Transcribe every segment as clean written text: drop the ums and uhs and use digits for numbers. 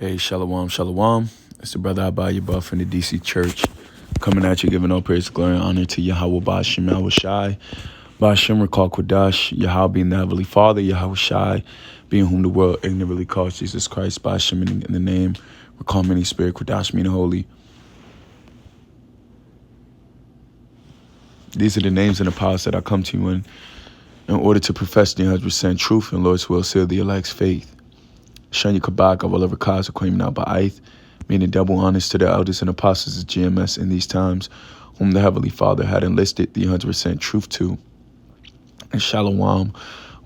Hey, shalom, shalom. It's the brother Abayabah from the DC Church, coming at you, giving all praise, glory, and honor to Yahweh Ba'ashem Yahweh Shai, Ba'ashem Rekal Kodash, Yahweh being the Heavenly Father, Yahweh Shai, being whom the world ignorantly calls Jesus Christ, Ba'ashem in the name, Rekal many Spirit, Kodash meaning holy. These are the names and the powers that I come to you in order to profess the 100% truth and Lord's will seal the elect's faith. Shanya Kabak, whatever cause are claiming out by Ith, meaning double honors to the elders and apostles of GMS in these times, whom the Heavenly Father had enlisted the 100% truth to. And Shalom, wa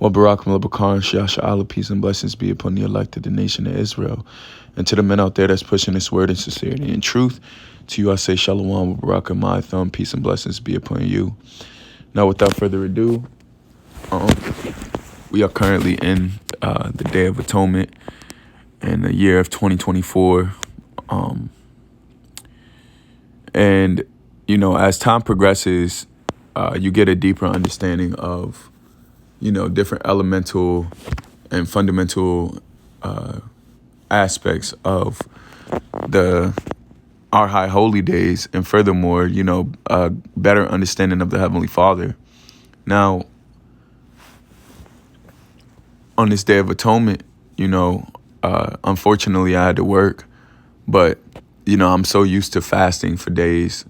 Barakum Labakar, Shasha Allah, peace and blessings be upon the elect of the nation of Israel. And to the men out there that's pushing this word in sincerity and truth, to you I say Shalom, wa Barakum, my thumb, peace and blessings be upon you. Now, without further ado, we are currently in the Day of Atonement in the year of 2024. And, you know, as time progresses, you get a deeper understanding of, you know, different elemental and fundamental aspects of our high holy days. And furthermore, you know, a better understanding of the Heavenly Father. Now, on this Day of Atonement, you know, unfortunately I had to work, but, you know, I'm so used to fasting for days,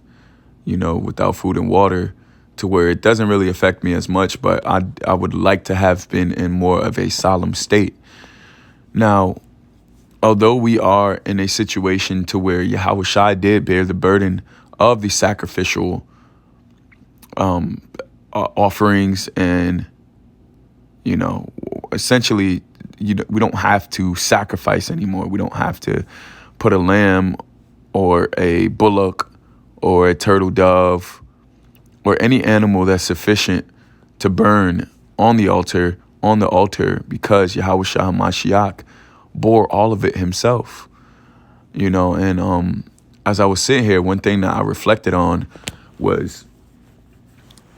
you know, without food and water, to where it doesn't really affect me as much, but I would like to have been in more of a solemn state. Now, although we are in a situation to where Yahweh Shai did bear the burden of the sacrificial offerings, and, you know, essentially, we don't have to sacrifice anymore. We don't have to put a lamb or a bullock or a turtle dove or any animal that's sufficient to burn on the altar, because Yahweh Shah HaMashiach bore all of it himself. You know, and as I was sitting here, one thing that I reflected on was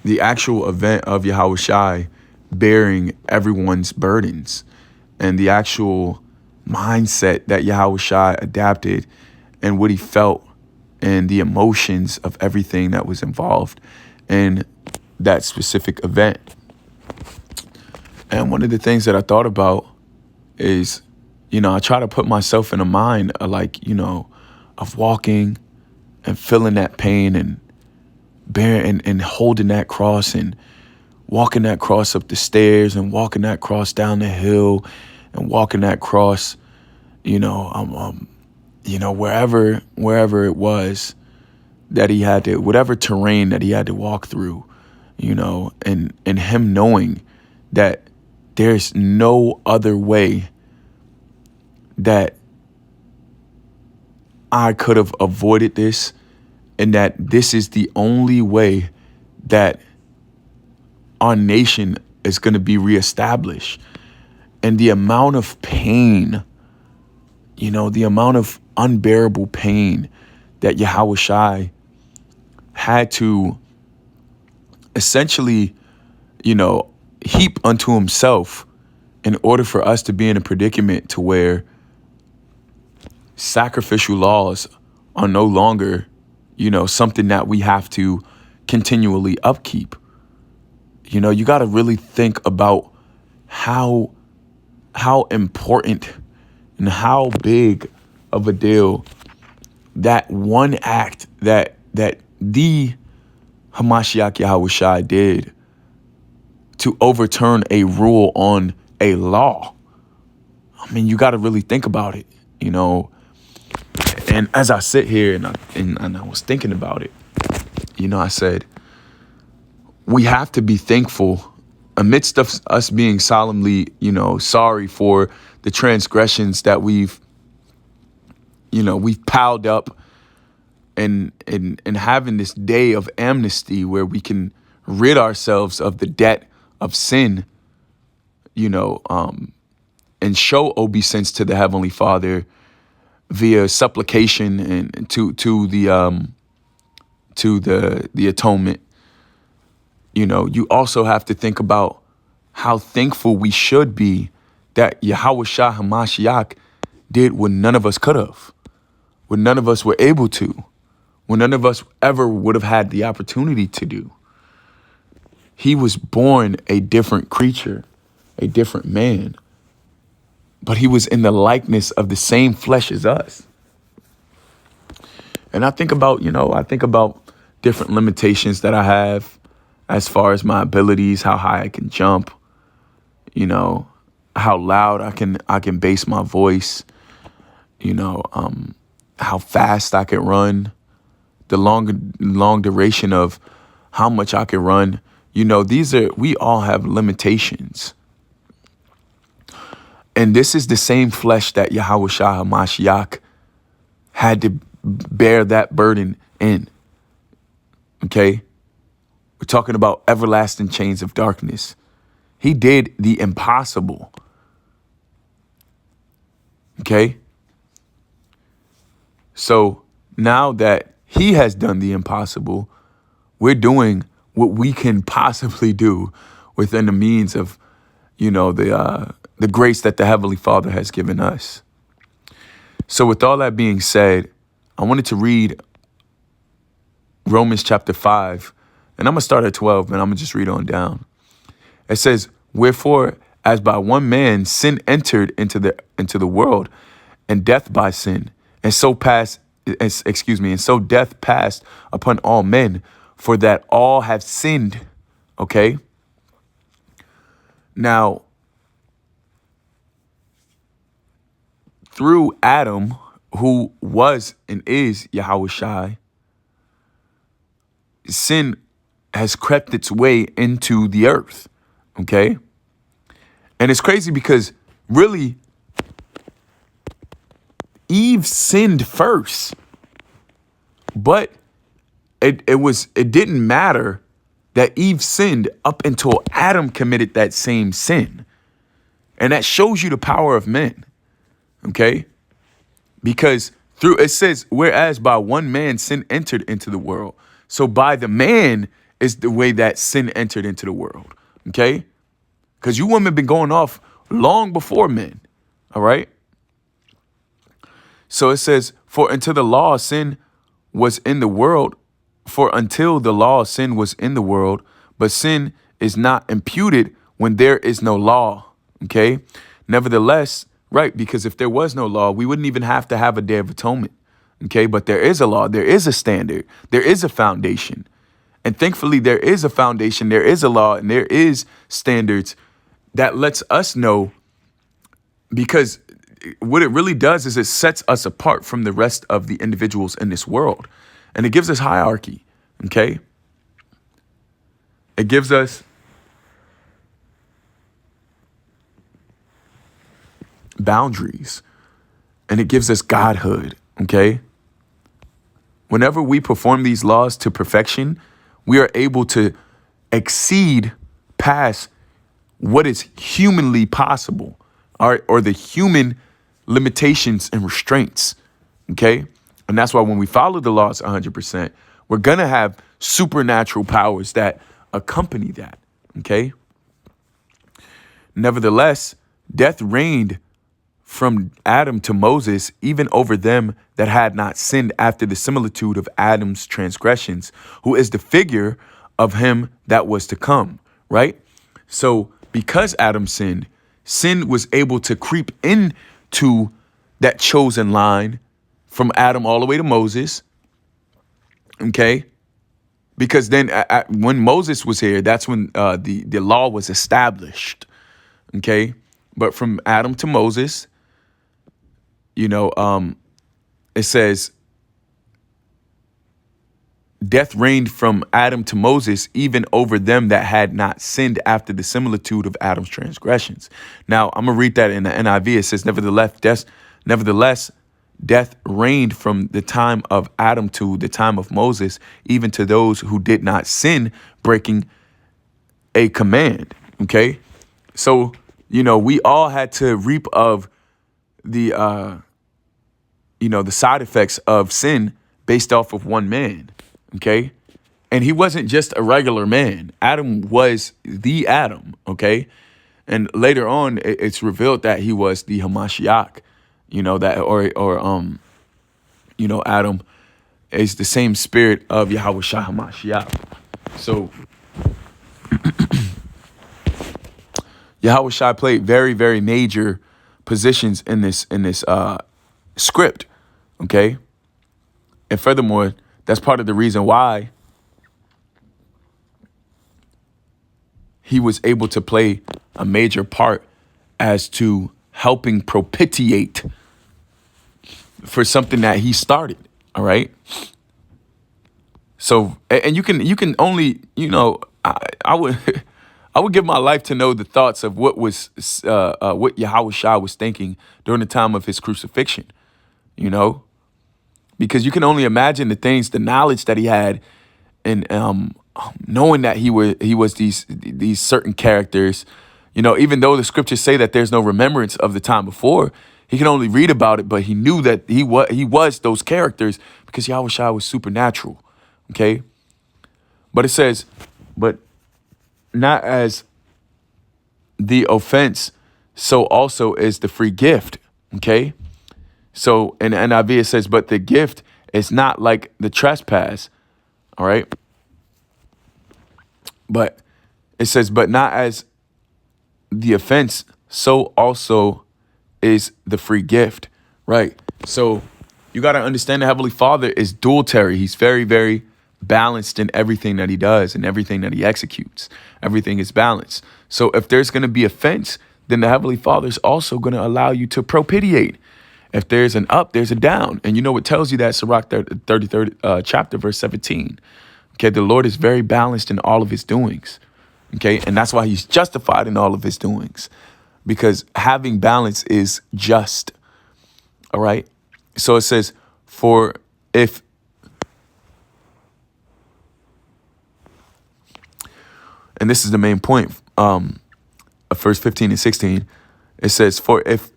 the actual event of Yahweh Shai bearing everyone's burdens, and the actual mindset that Yahweh Shai adapted, and what he felt, and the emotions of everything that was involved in that specific event. And one of the things that I thought about is, you know, I try to put myself in a mind of, like, you know, of walking and feeling that pain and bearing and holding that cross and walking that cross up the stairs and walking that cross down the hill and walking that cross, you know, wherever it was that he had to, whatever terrain that he had to walk through, you know, and him knowing that there's no other way that I could have avoided this, and that this is the only way that our nation is going to be reestablished. And the amount of pain, you know, the amount of unbearable pain that Yahweh Shai had to essentially, you know, heap unto himself in order for us to be in a predicament to where sacrificial laws are no longer, you know, something that we have to continually upkeep. You know, you got to really think about how important and how big of a deal that one act that the Hamashiach Yahweh Shai did to overturn a rule on a law. I mean, you got to really think about it, you know. And as I sit here and I was thinking about it, you know, I said, we have to be thankful amidst of us being solemnly, you know, sorry for the transgressions that we've piled up, and having this day of amnesty where we can rid ourselves of the debt of sin, you know, and show obeisance to the Heavenly Father via supplication and to the atonement. You know, you also have to think about how thankful we should be that Yahweh Shah HaMashiach did what none of us could have, what none of us were able to, what none of us ever would have had the opportunity to do. He was born a different creature, a different man, but he was in the likeness of the same flesh as us. And I think about different limitations that I have as far as my abilities, how high I can jump, how loud I can bass my voice, how fast I can run, the long duration of how much I can run. We all have limitations. And this is the same flesh that Yahweh Shah HaMashiach had to bear that burden in. Okay? We're talking about everlasting chains of darkness. He did the impossible. Okay? So now that he has done the impossible, we're doing what we can possibly do within the means of, the grace that the Heavenly Father has given us. So with all that being said, I wanted to read Romans chapter 5, and I'm going to start at 12, and I'm going to just read on down. It says, wherefore, as by one man sin entered into the world, and death by sin, and so death passed upon all men, for that all have sinned. Okay? Now, through Adam, who was and is Yahweh Shai, sin has crept its way into the earth. Okay? And it's crazy because really, Eve sinned first. But it didn't matter that Eve sinned up until Adam committed that same sin. And that shows you the power of men. Okay? Because it says, whereas by one man sin entered into the world. So by the man is the way that sin entered into the world. Okay? Because you women been going off long before men. All right? So it says, for until the law sin was in the world, but sin is not imputed when there is no law. Okay? Nevertheless, right, because if there was no law, we wouldn't even have to have a day of atonement. Okay? But there is a law, there is a standard, there is a foundation. And thankfully, there is a foundation, there is a law, and there is standards that lets us know, because what it really does is it sets us apart from the rest of the individuals in this world. And it gives us hierarchy, okay? It gives us boundaries, and it gives us godhood, okay? Whenever we perform these laws to perfection, we are able to exceed past what is humanly possible, or the human limitations and restraints, okay? And that's why when we follow the laws 100%, we're going to have supernatural powers that accompany that, okay? Nevertheless, death reigned from Adam to Moses, even over them that had not sinned after the similitude of Adam's transgressions, who is the figure of him that was to come, right? So because Adam sinned, sin was able to creep into that chosen line from Adam all the way to Moses, okay? Because then when Moses was here, that's when the law was established, okay? But from Adam to Moses, it says, death reigned from Adam to Moses, even over them that had not sinned after the similitude of Adam's transgressions. Now, I'm going to read that in the NIV. It says, nevertheless, death reigned from the time of Adam to the time of Moses, even to those who did not sin, breaking a command. Okay? So, we all had to reap of the side effects of sin based off of one man. Okay? And he wasn't just a regular man. Adam was the Adam. Okay? And later on, it's revealed that he was the Hamashiach. that Adam is the same spirit of Yahweh Shah HaMashiach. So Yahweh Shai played very, very major positions in this script. Okay. And furthermore, that's part of the reason why he was able to play a major part as to helping propitiate for something that he started. All right. So, and you can only, I would I would give my life to know the thoughts of what Yahweh Shai was thinking during the time of his crucifixion, because you can only imagine the knowledge that he had, and knowing that he was these certain characters, even though the scriptures say that there's no remembrance of the time before, he can only read about it, but he knew that he was those characters because Yahweh Shai was supernatural. Okay. But it says, but not as the offense, so also is the free gift. Okay. So in NIV it says, but the gift is not like the trespass. All right. But it says, but not as the offense, so also is the free gift. Right. So you got to understand the Heavenly Father is dualitary. He's very, very balanced in everything that he does and everything that he executes. Everything is balanced. So if there's going to be offense, then the Heavenly Father is also going to allow you to propitiate. If there's an up, there's a down. And it tells you that, Sirach 33rd chapter, verse 17. Okay, the Lord is very balanced in all of his doings. Okay, and that's why he's justified in all of his doings, because having balance is just. All right. So it says, for if, and this is the main point, of verse 15 and 16, it says, for if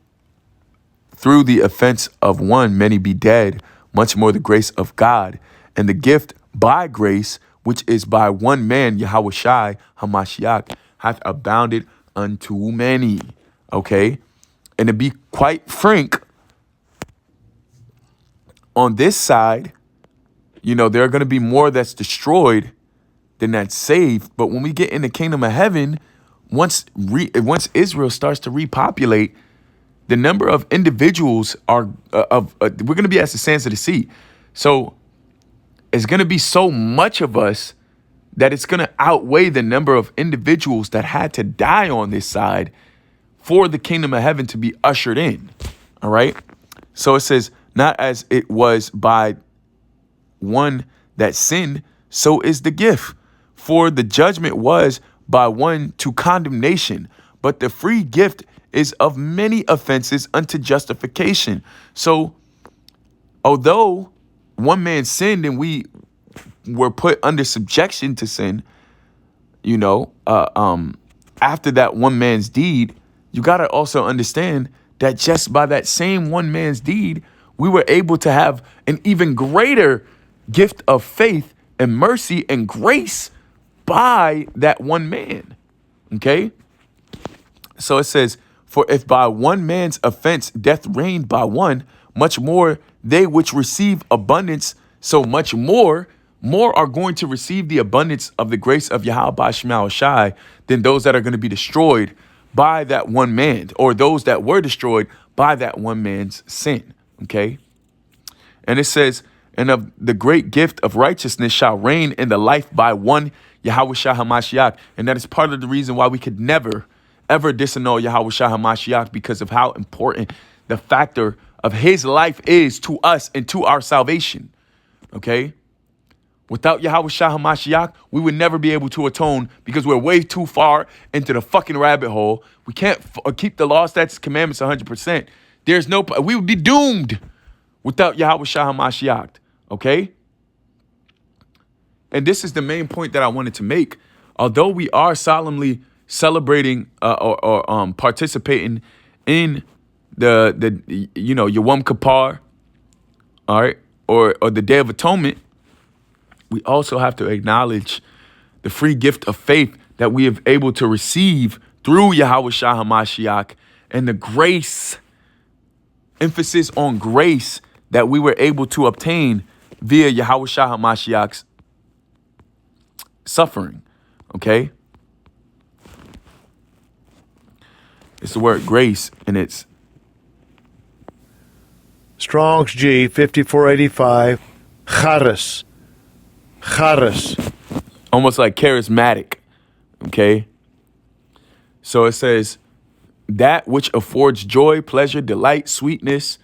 through the offense of one many be dead, much more the grace of God and the gift by grace, which is by one man, Yahweh Shai HaMashiach, hath abounded unto many. Okay. And to be quite frank, on this side, there are going to be more that's destroyed than that's saved. But when we get in the kingdom of heaven, once Israel starts to repopulate, the number of individuals we're going to be as the sands of the sea. So it's going to be so much of us that it's going to outweigh the number of individuals that had to die on this side for the kingdom of heaven to be ushered in. All right. So it says, not as it was by one that sinned, so is the gift. For the judgment was by one to condemnation, but the free gift is of many offenses unto justification. So although one man sinned and we were put under subjection to sin, after that one man's deed, you got to also understand that just by that same one man's deed, we were able to have an even greater gift of faith and mercy and grace by that one man. Okay. So it says, for if by one man's offense death reigned by one, much more they which receive abundance, so much more are going to receive the abundance of the grace of Yahweh Bashmal Shai than those that are going to be destroyed by that one man, or those that were destroyed by that one man's sin. Okay. And it says, and of the great gift of righteousness shall reign in the life by one Yahweh Shah HaMashiach. And that is part of the reason why we could never, ever disannul Yahweh Shah HaMashiach, because of how important the factor of his life is to us and to our salvation. Okay. Without Yahweh Shah HaMashiach, we would never be able to atone, because we're way too far into the fucking rabbit hole. We can't keep the law, statutes, commandments 100%. We would be doomed without Yahweh Shah HaMashiach. Okay. And this is the main point that I wanted to make. Although we are solemnly celebrating or participating in the Yom Kippur, all right, or the Day of Atonement, we also have to acknowledge the free gift of faith that we have able to receive through Yahweh Shah HaMashiach, and the grace emphasis on grace that we were able to obtain via Yahushua HaMashiach's suffering. Okay? It's the word grace, and it's Strong's G 5485. Charis. Charis. almost like charismatic. Okay? So it says, that which affords joy, pleasure, delight, sweetness.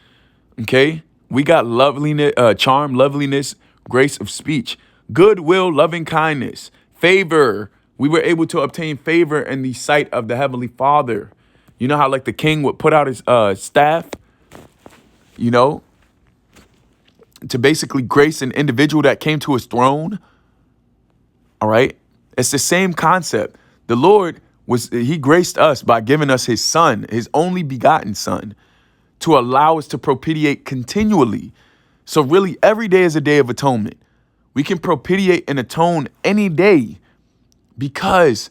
Okay? We got loveliness, charm, loveliness, grace of speech, goodwill, loving kindness, favor. We were able to obtain favor in the sight of the Heavenly Father. You know how like the king would put out his staff, you know, to basically grace an individual that came to his throne. All right. It's the same concept. The Lord he graced us by giving us his son, his only begotten son, to allow us to propitiate continually. So really every day is a day of atonement. We can propitiate and atone any day because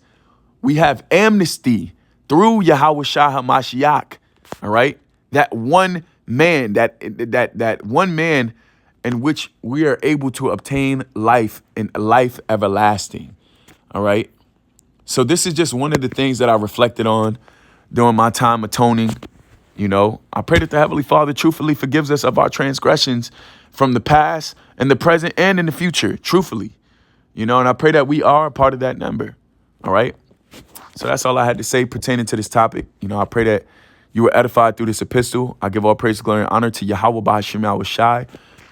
we have amnesty through Yahushua HaMashiach. All right. That one man, that one man in which we are able to obtain life and life everlasting. All right. So this is just one of the things that I reflected on during my time atoning. You know, I pray that the Heavenly Father truthfully forgives us of our transgressions from the past and the present and in the future, truthfully. You know, and I pray that we are a part of that number. All right. So that's all I had to say pertaining to this topic. You know, I pray that you were edified through this epistle. I give all praise, glory, and honor to Yahweh Ba'ashim Yahushai,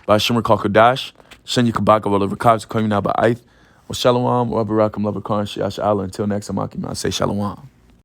Ba'ashim Kodash, Shen Yikabaka, Wala Rakaz, Koyuna Ba'aith, Shalom, Rabbi Rakam, Lava Khan, Shiash Allah. Until next time, I say Shalom.